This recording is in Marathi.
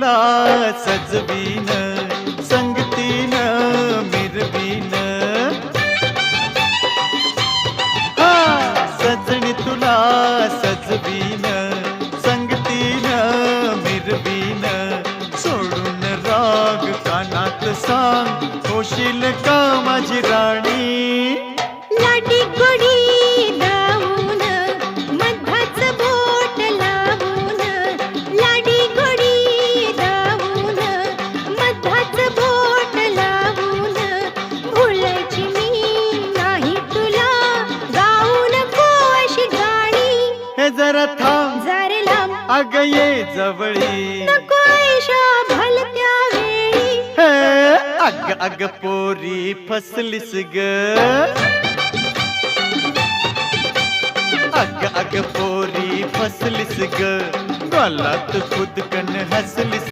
तुला सजवीन, संगतीन मिरवीन, हा सजनी तुला सजवीन, संगतीन मिरवीन, सोडून राग कानात सांग, होशील का माझी राणी? लाडी गोडी दावून मधाच बोट लावून, लाडी गोडी दावून मधाच बोट लावून, भुलायची मी नाही तुला, गाऊ नको अशी गाणी. हे जरा थांब जरे लांब अग ये जवळी, नको ऐशा भलत्या वेळी. हे अग अग पोरी फसलीस ग, अग अग पोरी फसलीस ग, गलात खुदकन हसलीस